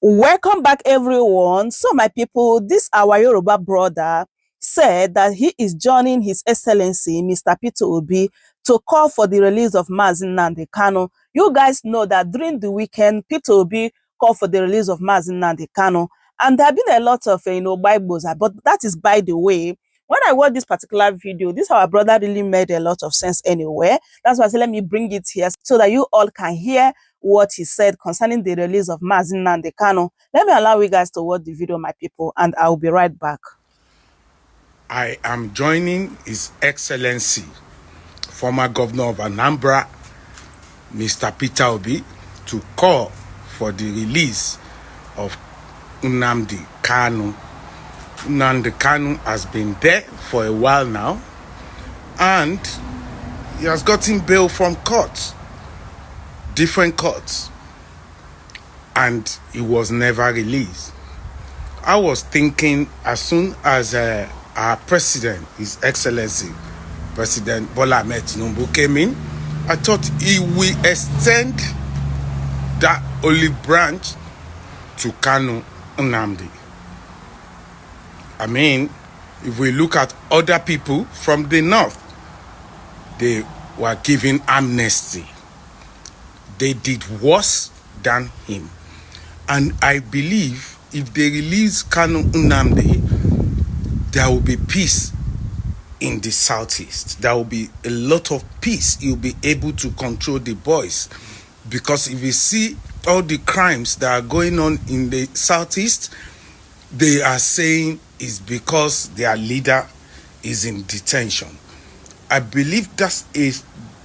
Welcome back, everyone. So, my people, this our Yoruba brother said that he is joining His Excellency, Mr. Peter Obi, to call for the release of Nnamdi Kanu. You guys know that during the weekend, Peter Obi called for the release of Nnamdi Kanu, and there have been a lot of, Bibles, but that is by the way. When I watched this particular video, this our brother really made a lot of sense anyway. That's why I said, let me bring it here so that you all can hear what he said concerning the release of Nnamdi Kanu. Let me allow you guys to watch the video, my people, and I'll be right back. I am joining His Excellency, former governor of Anambra, Mr. Peter Obi, to call for the release of Nnamdi Kanu. Nnamdi Kanu has been there for a while now, and he has gotten bail from courts, different courts, and he was never released. I was thinking as soon as our president, His Excellency, President Bola Ahmed Tinubu came in, I thought he will extend that olive branch to Kanu Nnamdi. I mean, if we look at other people from the north, they were given amnesty. They did worse than him. And I believe if they release Kanu Nnamdi, there will be peace in the southeast. There will be a lot of peace. You'll be able to control the boys. Because if you see all the crimes that are going on in the southeast, they are saying it's because their leader is in detention. I believe that's a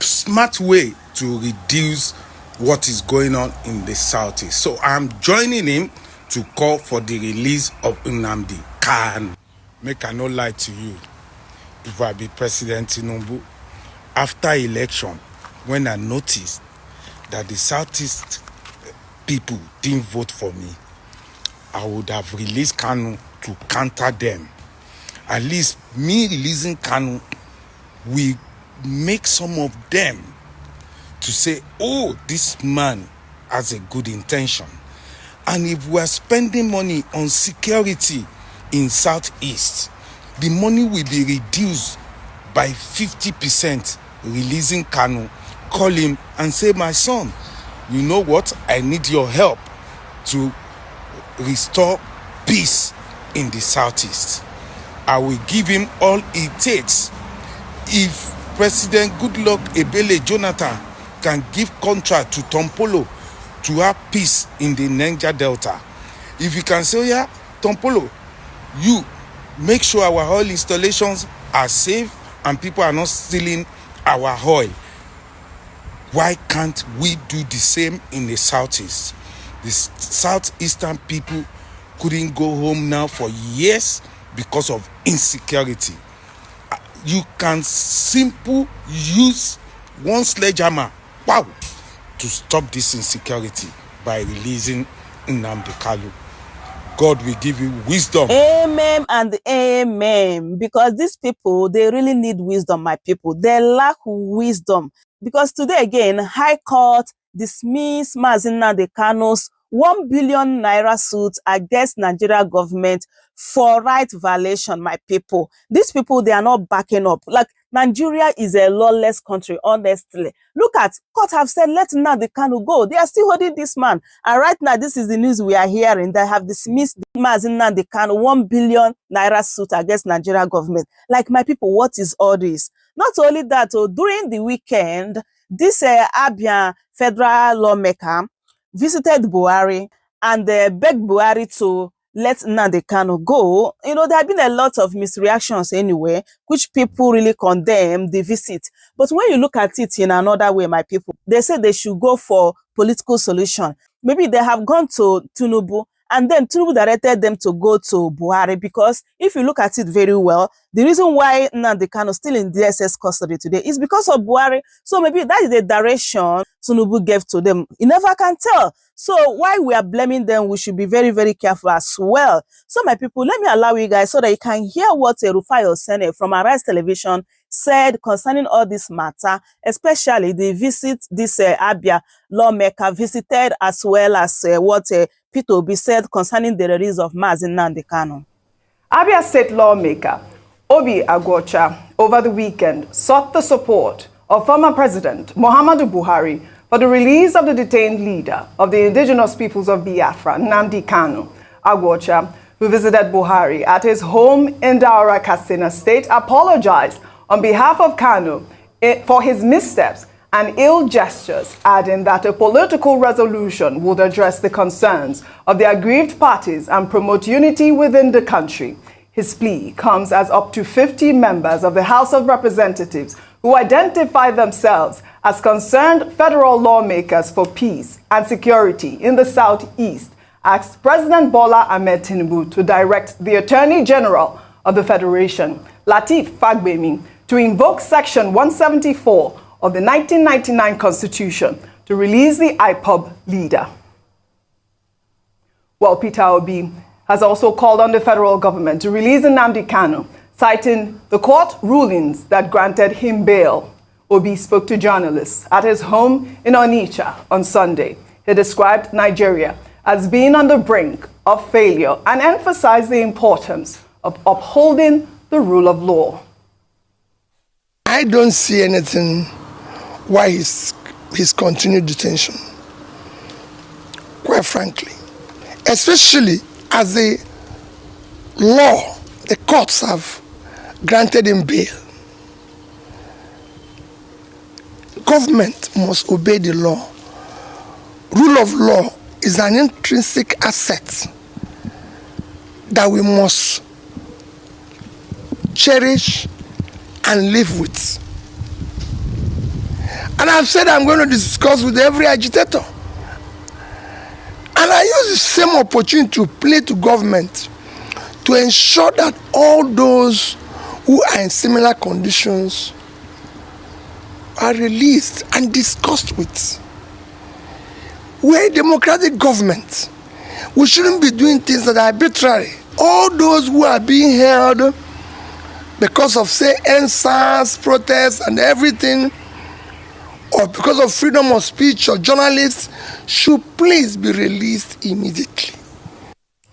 smart way to reduce what is going on in the southeast. So I'm joining him to call for the release of Nnamdi Kanu. Make I no lie to you. If I be President Tinubu, after election, when I noticed that the southeast people didn't vote for me, I would have released Kanu to counter them. At least me releasing Kanu will make some of them to say, oh, this man has a good intention. And if we are spending money on security in Southeast, the money will be reduced by 50%, releasing Kanu. Call him and say, my son, you know what? I need your help to restore peace in the Southeast. I will give him all it takes. If President Goodluck Ebele Jonathan can give contract to Tompolo to have peace in the Niger Delta, if you can say, yeah, Tompolo, you make sure our oil installations are safe and people are not stealing our oil, why can't we do the same in the Southeast? The Southeastern people couldn't go home now for years because of insecurity. You can simply use one sledgehammer, wow, to stop this insecurity by releasing Nnamdi Kanu. God will give you wisdom. Amen and amen. Because these people, they really need wisdom, my people. They lack wisdom. Because today again, High Court dismissed Nnamdi Kanu's 1 billion naira suit against Nigeria government for right violation, my people. These people, they are not backing up. Like, Nigeria is a lawless country, honestly. Look at, court have said, let Nnamdi Kanu go. They are still holding this man. And right now, this is the news we are hearing. They have dismissed Nnamdi Kanu 1 billion naira suit against Nigeria government. Like, my people, what is all this? Not only that, during the weekend, this Abia federal lawmaker visited Buhari and begged Buhari to let Nnamdi Kanu go. You know, there have been a lot of misreactions anyway, which people really condemn the visit. But when you look at it in another way, my people, they say they should go for political solution. Maybe they have gone to Tinubu, and then Tinubu directed them to go to Buhari, because if you look at it very well, the reason why Nnamdi Kanu is still in DSS custody today is because of Buhari. So maybe that is the direction Tinubu gave to them. You never can tell. So while we are blaming them, we should be very, very careful as well. So my people, let me allow you guys so that you can hear what RUFAI OSENI from Arise Television said concerning all this matter, especially the visit this Abia lawmaker visited, as well as what Peter Obi said concerning the release of Nnamdi Kanu. Abia State lawmaker Obi Agwocha over the weekend sought the support of former President Muhammadu Buhari for the release of the detained leader of the indigenous peoples of Biafra, Nnamdi Kanu. Agwocha, who visited Buhari at his home in Daura, Katsina State, apologized on behalf of Kanu for his missteps and ill gestures, adding that a political resolution would address the concerns of the aggrieved parties and promote unity within the country. His plea comes as up to 50 members of the House of Representatives who identify themselves as concerned federal lawmakers for peace and security in the Southeast asked President Bola Ahmed Tinubu to direct the Attorney General of the Federation, Lateef Fagbemi, to invoke Section 174 of the 1999 Constitution to release the IPOB leader. Well, Peter Obi has also called on the federal government to release Nnamdi Kanu, citing the court rulings that granted him bail. Obi spoke to journalists at his home in Onitsha on Sunday. He described Nigeria as being on the brink of failure and emphasized the importance of upholding the rule of law. I don't see anything why his continued detention, quite frankly, especially as the law, the courts have granted him bail. Government must obey the law. Rule of law is an intrinsic asset that we must cherish and live with. And I've said I'm going to discuss with every agitator. And I use the same opportunity to play to government to ensure that all those who are in similar conditions are released and discussed with. We're a democratic government. We shouldn't be doing things that are arbitrary. All those who are being held because of, say, NSAS protests and everything, or because of freedom of speech or journalists, should please be released immediately.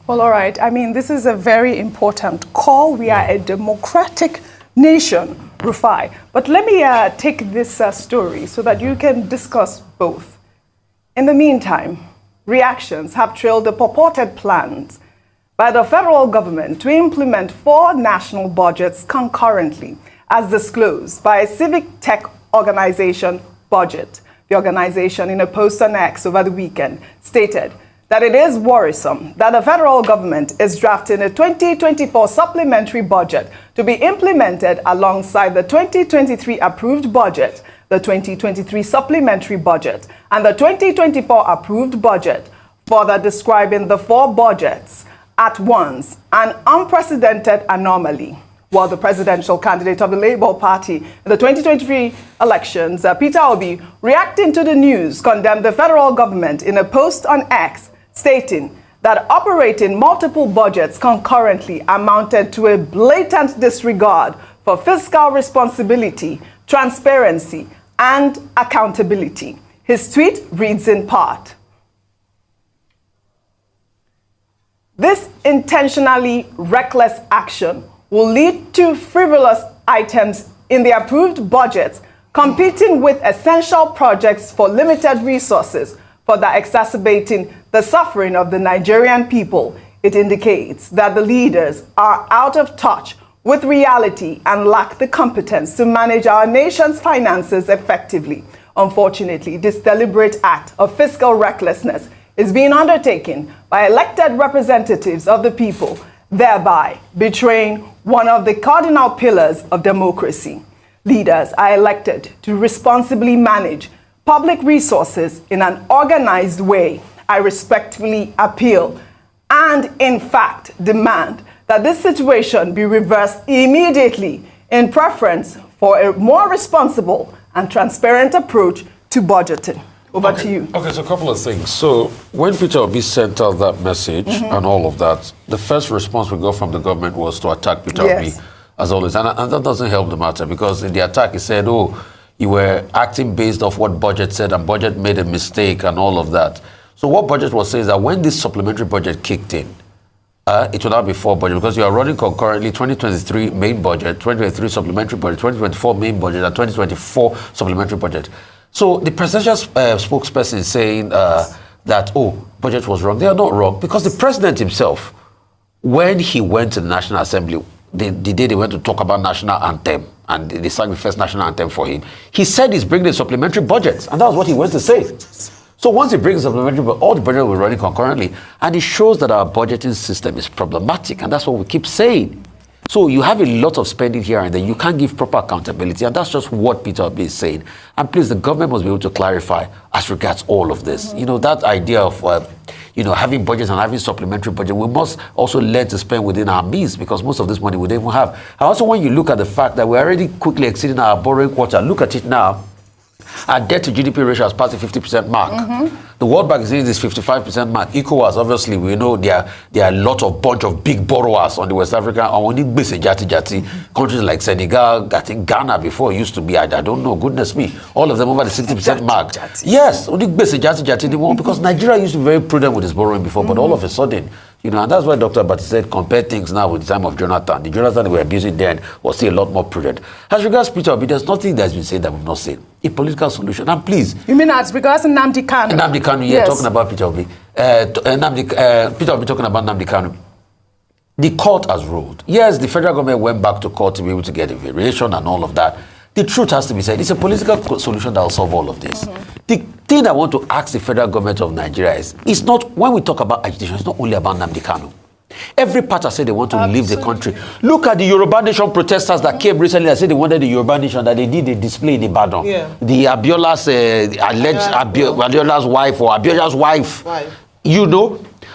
Well, all right. I mean, this is a very important call. We are a democratic nation, RUFAI. But let me take this story so that you can discuss both. In the meantime, reactions have trailed the purported plans by the federal government to implement 4 national budgets concurrently, as disclosed by a civic tech organization, Budget. The organization, in a post on X over the weekend, stated that it is worrisome that the federal government is drafting a 2024 supplementary budget to be implemented alongside the 2023 approved budget, the 2023 supplementary budget, and the 2024 approved budget, further describing the 4 budgets at once an unprecedented anomaly. While the presidential candidate of the Labour Party in the 2023 elections, Peter Obi, reacting to the news, condemned the federal government in a post on X, stating that operating multiple budgets concurrently amounted to a blatant disregard for fiscal responsibility, transparency, and accountability. His tweet reads in part, "This intentionally reckless action will lead to frivolous items in the approved budgets competing with essential projects for limited resources, further exacerbating the suffering of the Nigerian people. It indicates that the leaders are out of touch with reality and lack the competence to manage our nation's finances effectively. Unfortunately, this deliberate act of fiscal recklessness is being undertaken by elected representatives of the people, thereby betraying one of the cardinal pillars of democracy. Leaders are elected to responsibly manage public resources in an organized way. I respectfully appeal and, in fact, demand that this situation be reversed immediately in preference for a more responsible and transparent approach to budgeting." Over to you. Okay, so a couple of things. So when Peter Obi sent out that message and all of that, the first response we got from the government was to attack Peter Obi, as always. And that doesn't help the matter, because in the attack he said, oh, you were acting based off what budget said and budget made a mistake and all of that. So what budget was saying is that when this supplementary budget kicked in, it will not be 4 budget because you are running concurrently 2023 main budget, 2023 supplementary budget, 2024 main budget, and 2024 supplementary budget. So the presidential spokesperson is saying that, budget was wrong. They are not wrong because the president himself, when he went to the National Assembly, the day they went to talk about national anthem, and they sang the first national anthem for him, he said he's bringing a supplementary budget, and that was what he went to say. So once he brings a supplementary budget, all the budget will be running concurrently, and it shows that our budgeting system is problematic, and that's what we keep saying. So you have a lot of spending here and there. You can't give proper accountability, and that's just what Peter Obi is saying. And please, the government must be able to clarify as regards all of this. You know, that idea of having budgets and having supplementary budget, we must also learn to spend within our means because most of this money we don't even have. And also, when you look at the fact that we're already quickly exceeding our borrowing quota, look at it now. Our debt to GDP ratio has passed the 50% mark. The World Bank is saying this 55% mark. ECOWAS, obviously, we know there are a lot of bunch of big borrowers on the West African and only countries like Senegal, I think Ghana before used to be, I don't know, goodness me, all of them over the 60% mark. Yes, only because Nigeria used to be very prudent with its borrowing before, but all of a sudden, and that's why Dr. Bati said compare things now with the time of Jonathan. The Jonathan we were abusing then was still a lot more prudent. As regards Peter Obi, there's nothing that's been said that we've not seen. A political solution. And please. You mean as regards Nnamdi Kanu? Nnamdi Kanu, yeah, yes. Talking about Peter Obi. Peter Obi talking about Nnamdi Kanu. The court has ruled. Yes, the federal government went back to court to be able to get a variation and all of that. The truth has to be said. It's a political solution that will solve all of this. The thing I want to ask the federal government of Nigeria is, it's not, when we talk about agitation, it's not only about Nnamdi Kanu. Every party said they want to leave the country. Look at the Yoruba Nation protesters that came recently that said they wanted the Yoruba Nation, that they did a display in Ibadan. Yeah. The Abiola's alleged Abiola's wife or Abiola's wife.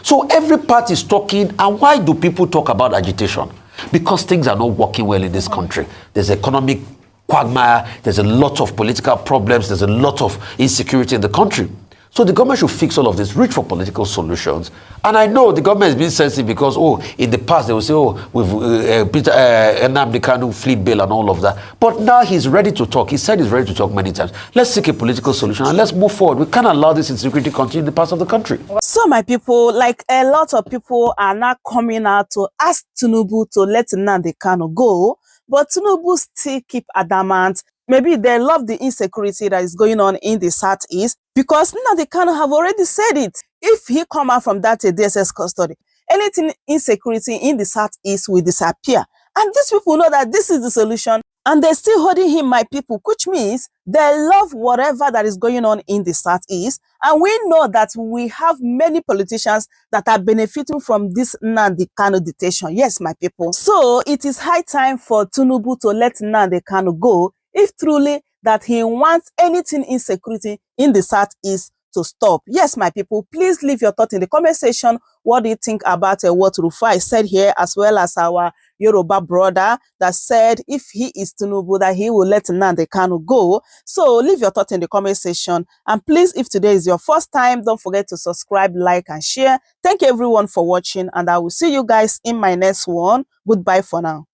So every party is talking. And why do people talk about agitation? Because things are not working well in this country. There's economic quagmire, there's a lot of political problems, there's a lot of insecurity in the country. So the government should fix all of this, reach for political solutions. And I know the government is being sensitive because, in the past they will say, with Nnamdi Kanu fleet bail and all of that. But now he's ready to talk. He said he's ready to talk many times. Let's seek a political solution and let's move forward. We can't allow this insecurity to continue in the parts of the country. So my people, like a lot of people are now coming out to ask Tinubu to let Nnamdi Kanu go. But Tinubu still keep adamant. Maybe they love the insecurity that is going on in the Southeast because Nnamdi Kanu have already said it. If he come out from that DSS custody, anything insecurity in the Southeast will disappear. And these people know that this is the solution and they're still holding him, my people, which means they love whatever that is going on in the Southeast. And we know that we have many politicians that are benefiting from this Nnamdi Kanu detention. Yes, my people. So it is high time for Tinubu to let Nnamdi Kanu go if truly that he wants anything insecurity in the Southeast to stop. Yes, my people, please leave your thought in the comment section. What do you think about what RUFAI said here, as well as our Yoruba brother that said if he is Tinubu, that he will let Nnamdi Kanu go. So leave your thought in the comment section. And please, if today is your first time, don't forget to subscribe, like, and share. Thank you everyone for watching, and I will see you guys in my next one. Goodbye for now.